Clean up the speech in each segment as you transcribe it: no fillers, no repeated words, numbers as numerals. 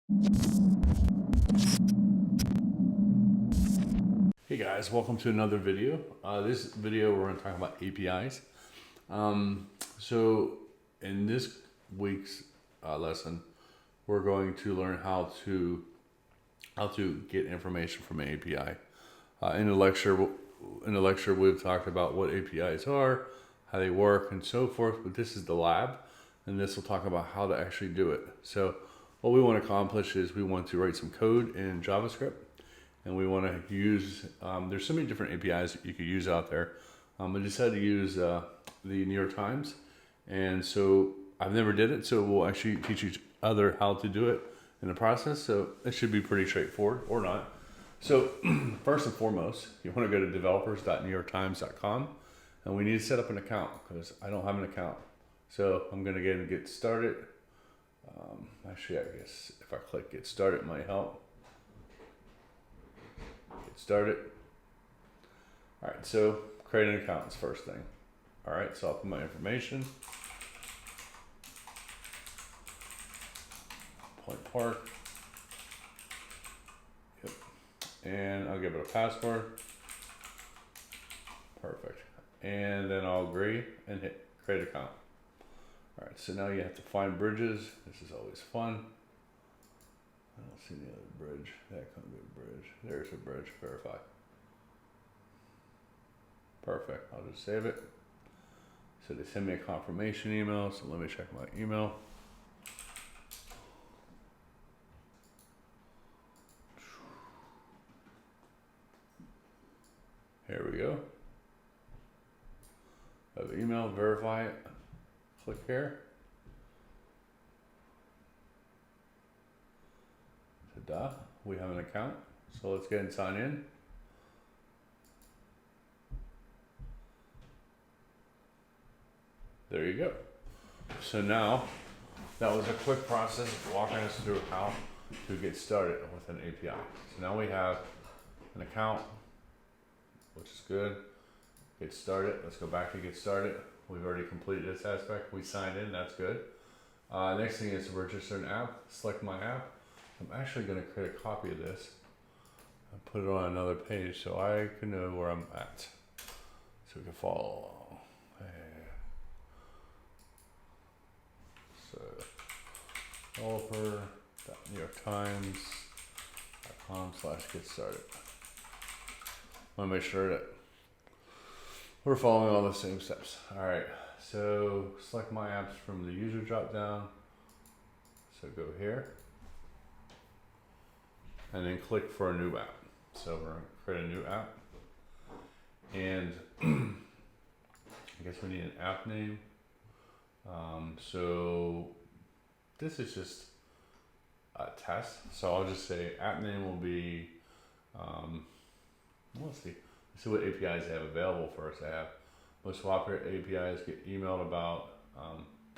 Hey guys, welcome to another video. This video we're going to talk about APIs. So in this week's lesson, we're going to learn how to get information from an API. In the lecture, we've talked about what APIs are, how they work, and so forth. But this is the lab, and this will talk about how to actually do it. So what we want to accomplish is we want to write some code in JavaScript. And we want to use, there's so many different APIs that you could use out there. I decided to use the New York Times. And so I've never did it, so we'll actually teach each other how to do it in the process. So it should be pretty straightforward, or not. So first and foremost, you want to go to developers.newyorktimes.com. And we need to set up an account because I don't have an account. So I'm going to get started. Actually, I guess if I click get started, it might help. Started. All right, so create an account is first thing. All right, so I'll put my information. Point Park. Yep. And I'll give it a password. Perfect. And then I'll agree and hit create account. All right, so now you have to find bridges. This is always fun. I don't see any other bridge. That can't be a bridge. There's a bridge. Verify. Perfect. I'll just save it. So they send me a confirmation email. So let me check my email. Here we go. I have email. Verify it. Click here. Ta-da. We have an account. So let's get and sign in. There you go. So now, that was a quick process of walking us through how to get started with an API. So now we have an account, which is good. Get started. Let's go back to get started. We've already completed this aspect. We signed in. That's good. Next thing is to register an app. Select my app. I'm actually going to create a copy of this and put it on another page so I can know where I'm at. So we can follow along. So, developer.newyorktimes.com/get started. I want to make sure that we're following all the same steps. All right. So select my apps from the user drop down. So go here. And then click for a new app. So we're going to create a new app. And I guess we need an app name. So this is just a test. So I'll just say app name will be, let's see what APIs they have available for us. I have most popular APIs get emailed about,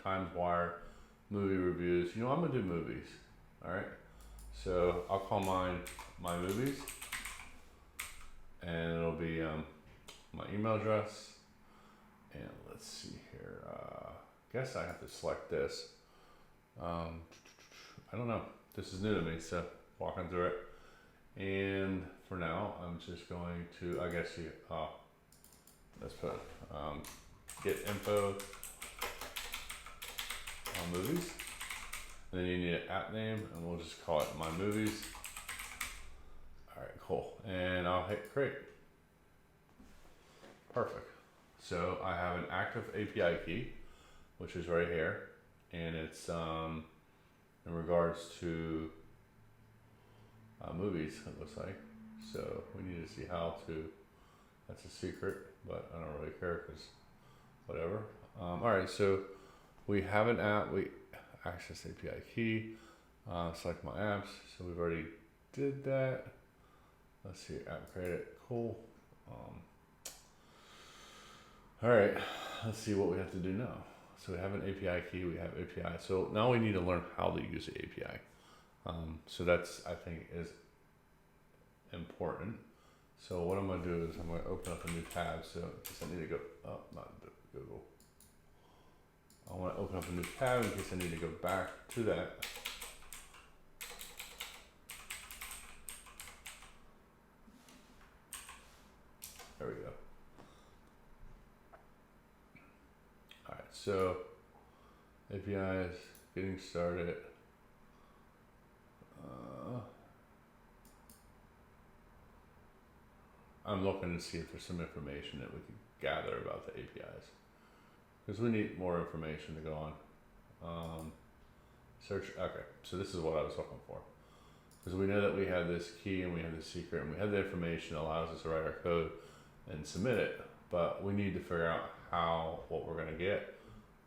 Times Wire, movie reviews. You know, I'm going to do movies. All right. So I'll call mine my movies, and it'll be my email address. And let's see here. Guess I have to select this. I don't know. This is new to me, so walking through it. And for now, I'm just going to. I guess let's put get info on movies. And then you need an app name, and we'll just call it My Movies. All right, cool. And I'll hit create. Perfect. So I have an active API key, which is right here, and it's in regards to movies. It looks like. So we need to see how to. That's a secret, but I don't really care because whatever. All right, so we have an app. We access API key, select my apps. So we've already did that. Let's see, app created, cool. All right, let's see what we have to do now. So we have an API key, we have API. So now we need to learn how to use the API. So that's, I think, is important. So what I'm gonna do is I'm gonna open up a new tab. So in case I need to go, not Google. I want to open up a new tab in case I need to go back to that. so APIs getting started. I'm looking to see if there's some information that we can gather about the APIs, because we need more information to go on. Search, okay, so this is what I was looking for. Because we know that we have this key and we have this secret and we have the information that allows us to write our code and submit it, but we need to figure out what we're gonna get,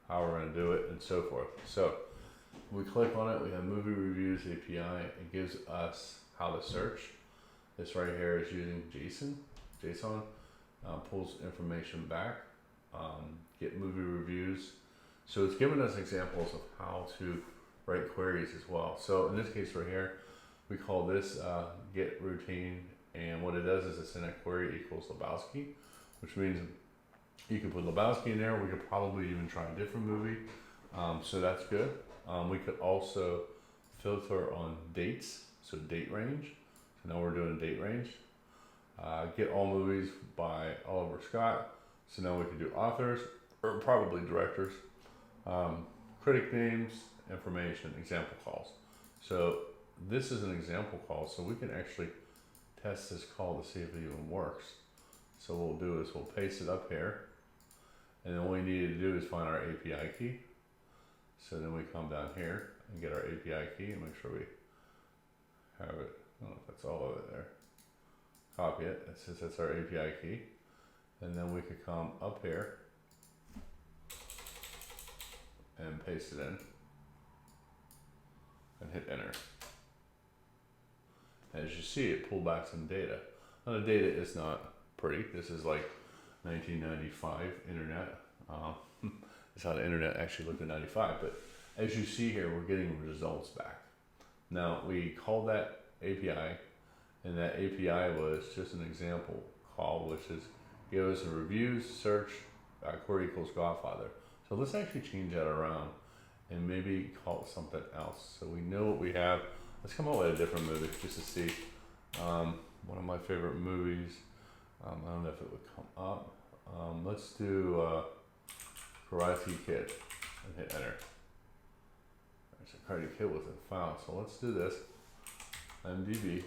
how we're gonna do it, and so forth. So we click on it, we have movie reviews API, it gives us how to search. This right here is using JSON, pulls information back, get movie reviews. So it's giving us examples of how to write queries as well. So in this case right here, we call this get routine, and what it does is it's in a query equals Lebowski, which means you can put Lebowski in there. We could probably even try a different movie, so that's good. We could also filter on dates, so date range. So now we're doing date range. Get all movies by Oliver Scott. So now we can do authors, or probably directors, critic names, information, example calls. So this is an example call, so we can actually test this call to see if it even works. So what we'll do is we'll paste it up here, and then all we need to do is find our API key. So then we come down here and get our API key and make sure we have it. I don't know if that's all of it there. Copy it, it says that's our API key. And then we could come up here and paste it in and hit enter. As you see, it pulled back some data. Now the data is not pretty. This is like 1995 internet. That's how the internet actually looked in 95. But as you see here, we're getting results back. Now we called that API, and that API was just an example call, which is give us a reviews, search, query equals Godfather. So let's actually change that around and maybe call it something else. So we know what we have. Let's come up with a different movie just to see. One of my favorite movies. I don't know if it would come up. Let's do Karate Kid and hit enter. So Karate Kid wasn't found, so let's do this. IMDb.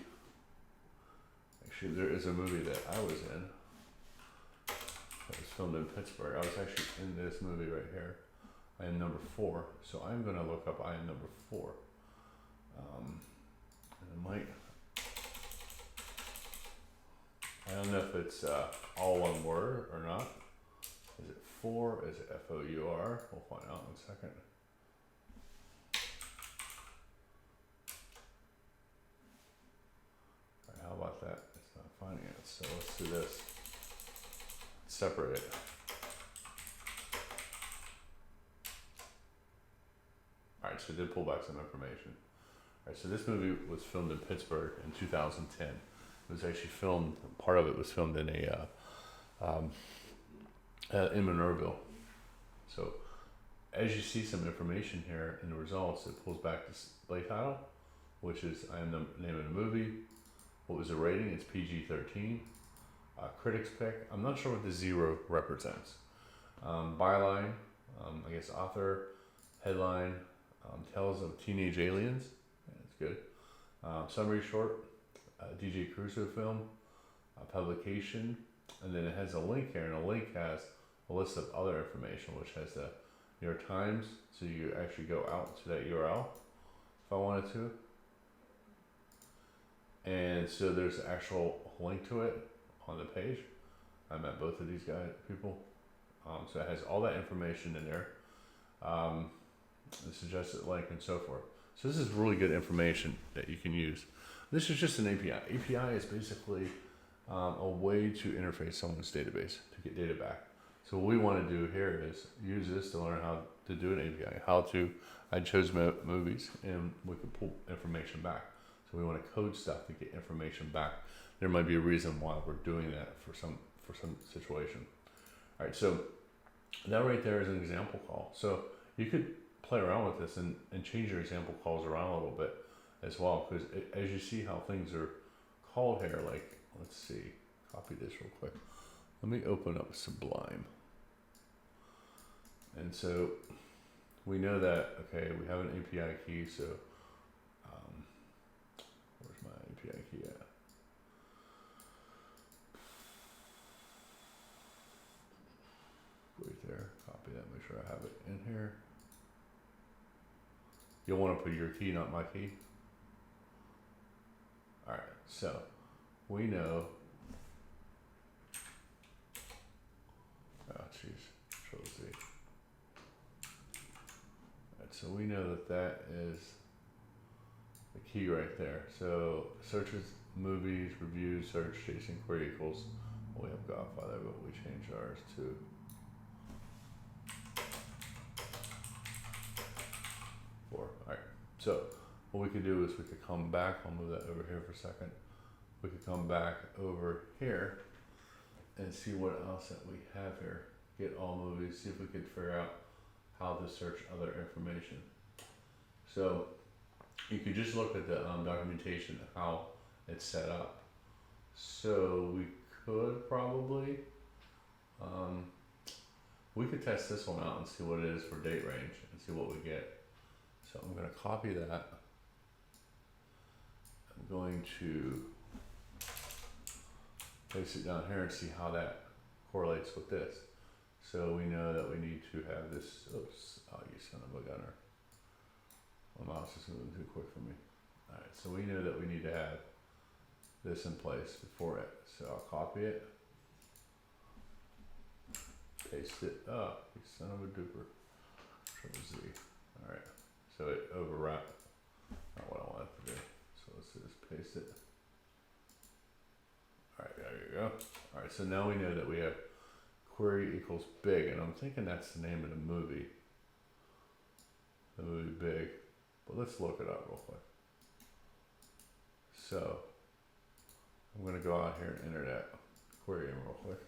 Actually, there is a movie that I was in. That was filmed in Pittsburgh. I was actually in this movie right here. I am number 4, so I'm going to look up I am number 4. And it might. I don't know if it's all one word or not. Is it 4? Is it FOUR? We'll find out in a second. All right, how about that? It's not finding it. So let's do this. Separate it. All right, so it did pull back some information. All right, so this movie was filmed in Pittsburgh in 2010. It was actually filmed, part of it was filmed in in Monroeville. So as you see some information here in the results, it pulls back the display title, which is I am the name of the movie. What was the rating? It's PG-13. Critics pick. I'm not sure what the 0 represents. Byline, I guess author, headline, Tales of Teenage Aliens. Yeah, that's good. Summary short, DJ Crusoe film, publication, and then it has a link here, and the link has a list of other information, which has the New York Times, so you actually go out to that URL if I wanted to. And so there's an actual link to it on the page. I met both of these people. So it has all that information in there. The suggested link and so forth. So this is really good information that you can use. This is just an API. API is basically a way to interface someone's database to get data back. So what we want to do here is use this to learn how to do an API. I chose movies, and we can pull information back. So we want to code stuff to get information back. There might be a reason why we're doing that for some situation. All right, so that right there is an example call. So you could play around with this and change your example calls around a little bit as well, because as you see how things are called here, like, let's see, copy this real quick. Let me open up Sublime. And so we know that, okay, we have an API key, so where's my API key at? Right there, copy that, make sure I have it in here. You'll want to put your key, not my key. Alright, so we know, oh jeez, Control Z. Alright, so we know that that is the key right there. So searches, movies, reviews, search, chasing, query equals, we have Godfather, but we changed ours to Alright, so what we could do is we could come back, I'll move that over here for a second. We could come back over here and see what else that we have here. Get all movies, see if we could figure out how to search other information. So you could just look at the documentation of how it's set up. So we could probably, we could test this one out and see what it is for date range and see what we get. So I'm going to copy that. I'm going to place it down here and see how that correlates with this. So we know that we need to have this, oops, oh you son of a gunner. My mouse is moving too quick for me. Alright, so we know that we need to have this in place before it. So I'll copy it, paste it up, you son of a duper. Control Z. Alright. So it overwrap, not what I want it to do. So let's just paste it. Alright, there you go. Alright, so now we know that we have query equals big, and I'm thinking that's the name of the movie. The movie Big. But let's look it up real quick. So I'm gonna go out here and enter that query in real quick.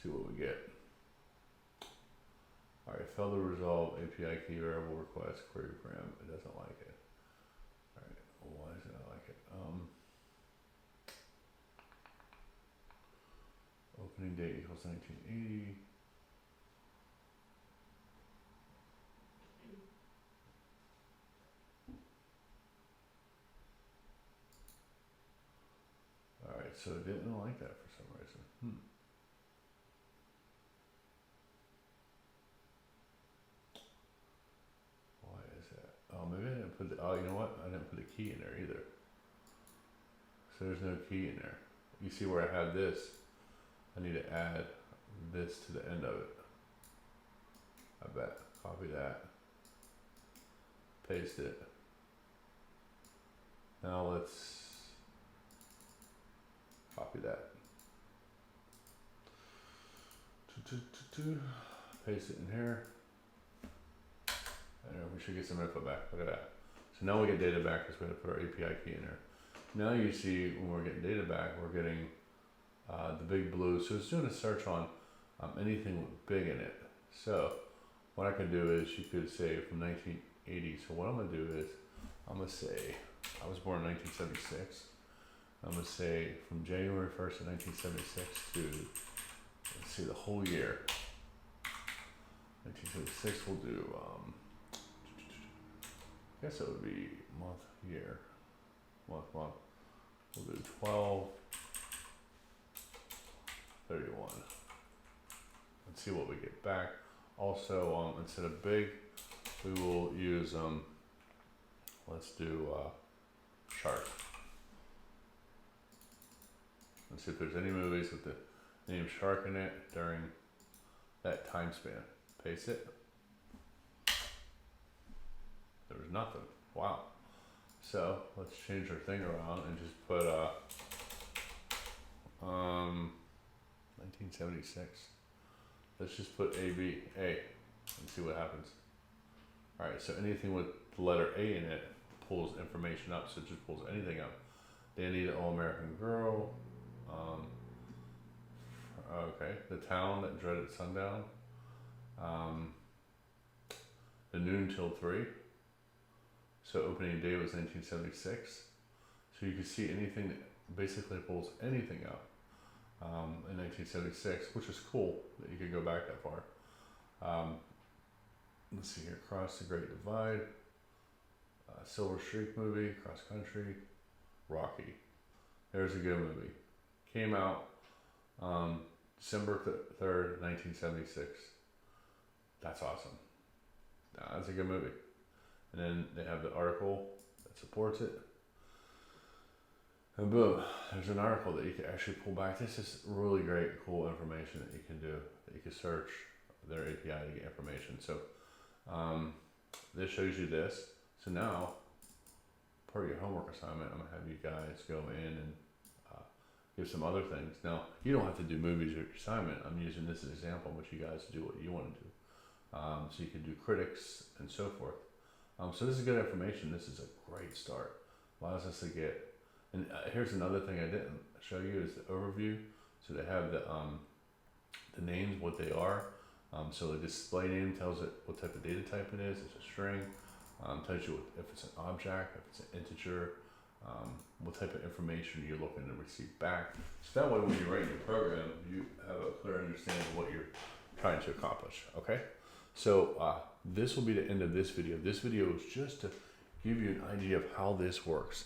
See what we get. Alright, failed to resolve API key variable request query param. It doesn't like it. Alright, why does it not like it? Opening date equals 1980. Alright, so it didn't like that for some reason. Why is that? Oh, maybe I didn't put the, oh, you know what? I didn't put the key in there either. So there's no key in there. You see where I have this? I need to add this to the end of it. I bet. Copy that. Paste it. Now let's copy that. Paste it in here. And we should get some info back. Look at that. So now we get data back because we have to put our API key in there. Now you see when we're getting data back, we're getting the big blue. So it's doing a search on anything with big in it. So what I can do is you could say from 1980. So what I'm going to do is I'm going to say I was born in 1976. I'm going to say from January 1st of 1976 to, let's see, the whole year. 1976 we'll do, I guess it would be month, year, month. We'll do 12, 31. Let's see what we get back. Also, instead of big, we will use, let's do shark. Let's see if there's any movies with the name shark in it during that time span. Paste it. There was nothing. Wow. So let's change our thing around and just put 1976. Let's just put A and see what happens. Alright, so anything with the letter A in it pulls information up, so it just pulls anything up. Danny the All-American Girl. Okay, the town that dreaded sundown. The noon till 3. So opening day was 1976. So you can see anything that basically pulls anything up in 1976, which is cool that you could go back that far. let's see here, Cross the Great Divide, Silver Streak movie, Cross Country, Rocky. There's a good movie. Came out December 3rd, 1976. That's awesome. That's a good movie. And then they have the article that supports it. And boom, there's an article that you can actually pull back. This is really great, cool information that you can do, that you can search their API to get information. So this shows you this. So now, part of your homework assignment, I'm gonna have you guys go in and give some other things. Now, you don't have to do movies or assignment. I'm using this as an example in which you guys do what you want to do. So you can do critics and so forth. So this is good information. This is a great start. Allows us to get, and here's another thing I didn't show you is the overview. So they have the names, what they are. So the display name tells it what type of data type it is. It's a string. Tells you if it's an object, if it's an integer, what type of information you're looking to receive back. So that way when you write your program, you have a clear understanding of what you're trying to accomplish, okay? So this will be the end of this video. This video is just to give you an idea of how this works.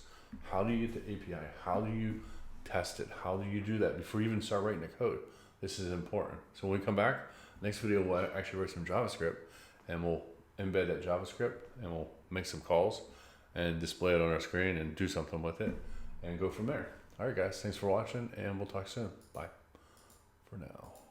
How do you get the API? How do you test it? How do you do that before you even start writing the code? This is important. So when we come back, next video we'll actually write some JavaScript and we'll embed that JavaScript and we'll make some calls and display it on our screen and do something with it and go from there. All right, guys, thanks for watching and we'll talk soon. Bye for now.